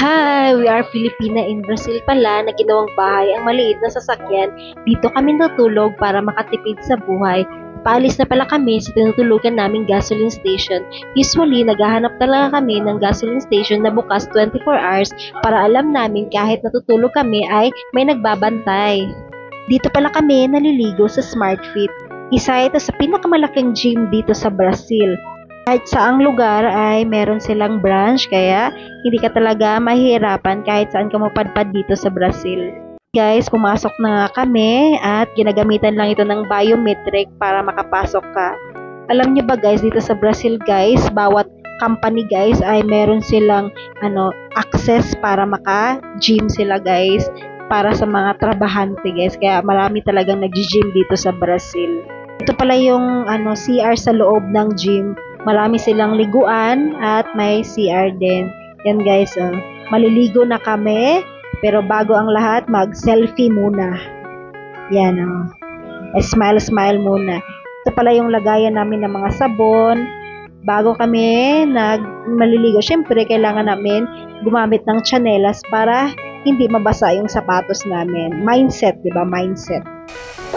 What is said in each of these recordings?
Hi! We are Filipina in Brazil pala na ginawang bahay ang maliit na sasakyan. Dito kami natulog para makatipid sa buhay. Paalis na pala kami sa tinutulugan naming gasoline station. Usually, naghahanap talaga kami ng gasoline station na bukas 24 hours para alam namin kahit natutulog kami ay may nagbabantay. Dito pala kami naliligo sa Smart Fit. Isa ito sa pinakamalaking gym dito sa Brazil. Kahit saang lugar ay meron silang branch kaya hindi ka talaga mahihirapan kahit saan ka mapadpad dito sa Brazil. Guys, pumasok na nga kami at ginagamitan lang ito ng biometric para makapasok ka. Alam niyo ba guys, dito sa Brazil guys, bawat company guys ay meron silang access para maka-gym sila guys para sa mga trabahante guys. Kaya marami talagang nag-gym dito sa Brazil. Ito pala yung CR sa loob ng gym. Marami silang liguan at may CR din. Yan guys, maliligo na kami. Pero bago ang lahat, mag-selfie muna. Yan, smile muna. Ito pala yung lagayan namin ng mga sabon. Bago kami maliligo, syempre kailangan namin gumamit ng chanelas para hindi mabasa yung sapatos namin. Mindset, di ba? Mindset.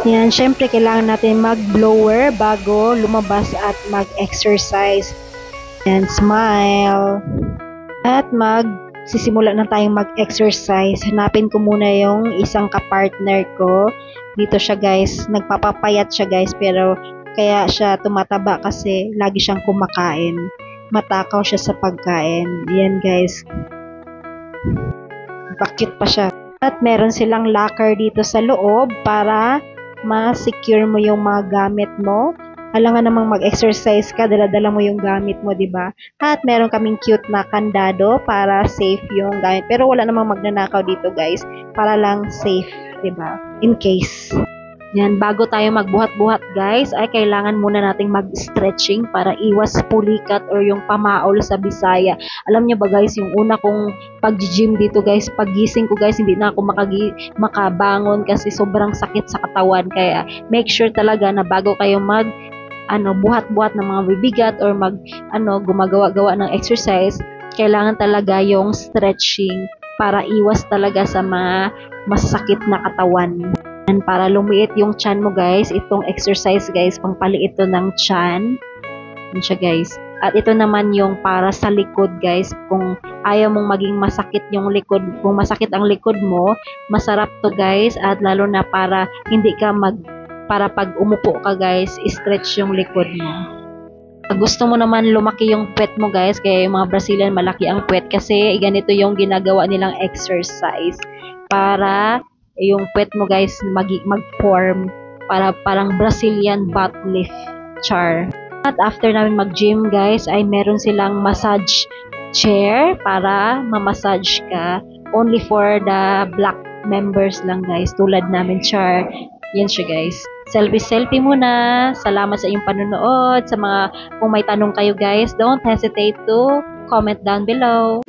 Yan, syempre kailangan natin mag-blower bago lumabas at mag-exercise. And smile. At sisimula na tayong mag-exercise. Hanapin ko muna yung isang kapartner ko. Dito siya guys, nagpapapayat siya guys, pero kaya siya tumataba kasi lagi siyang kumakain. Matakaw siya sa pagkain. Yan guys. Bakit pa siya. At meron silang locker dito sa loob para ma-secure mo yung mga gamit mo. Alam nga namang mag-exercise ka, dala-dala mo yung gamit mo, di ba? At meron kaming cute na kandado para safe yung gamit. Pero wala namang magnanakaw dito, guys. Para lang safe, di ba? In case. Yan, bago tayo magbuhat-buhat, guys, ay kailangan muna nating mag-stretching para iwas pulikat or yung pamaol sa Bisaya. Alam niyo ba, guys, yung una kong pag-gym dito, guys, paggising ko, guys, hindi na ako makabangon kasi sobrang sakit sa katawan. Kaya make sure talaga na bago kayo buhat-buhat ng mga bibigat or gumagawa-gawa ng exercise, kailangan talaga yung stretching para iwas talaga sa mga masakit na katawan. Para lumiit yung tiyan mo guys, itong exercise guys, pampaliit to ng tiyan. Yan siya guys. At ito naman yung para sa likod guys, kung ayaw mong maging masakit yung likod, kung masakit ang likod mo, masarap to guys. At lalo na para hindi ka para pag umupo ka guys, stretch yung likod mo. Pag gusto mo naman lumaki yung puwet mo guys, kaya yung mga Brazilian malaki ang puwet kasi ganito yung ginagawa nilang exercise para yung puwet mo guys mag-form para parang Brazilian butt lift char. At after namin mag-gym guys ay meron silang massage chair para ma-massage ka. Only for the black members lang guys, tulad namin char. Yan siya guys. Selfie muna. Salamat sa iyong panonood. Sa mga kung may tanong kayo guys, don't hesitate to comment down below.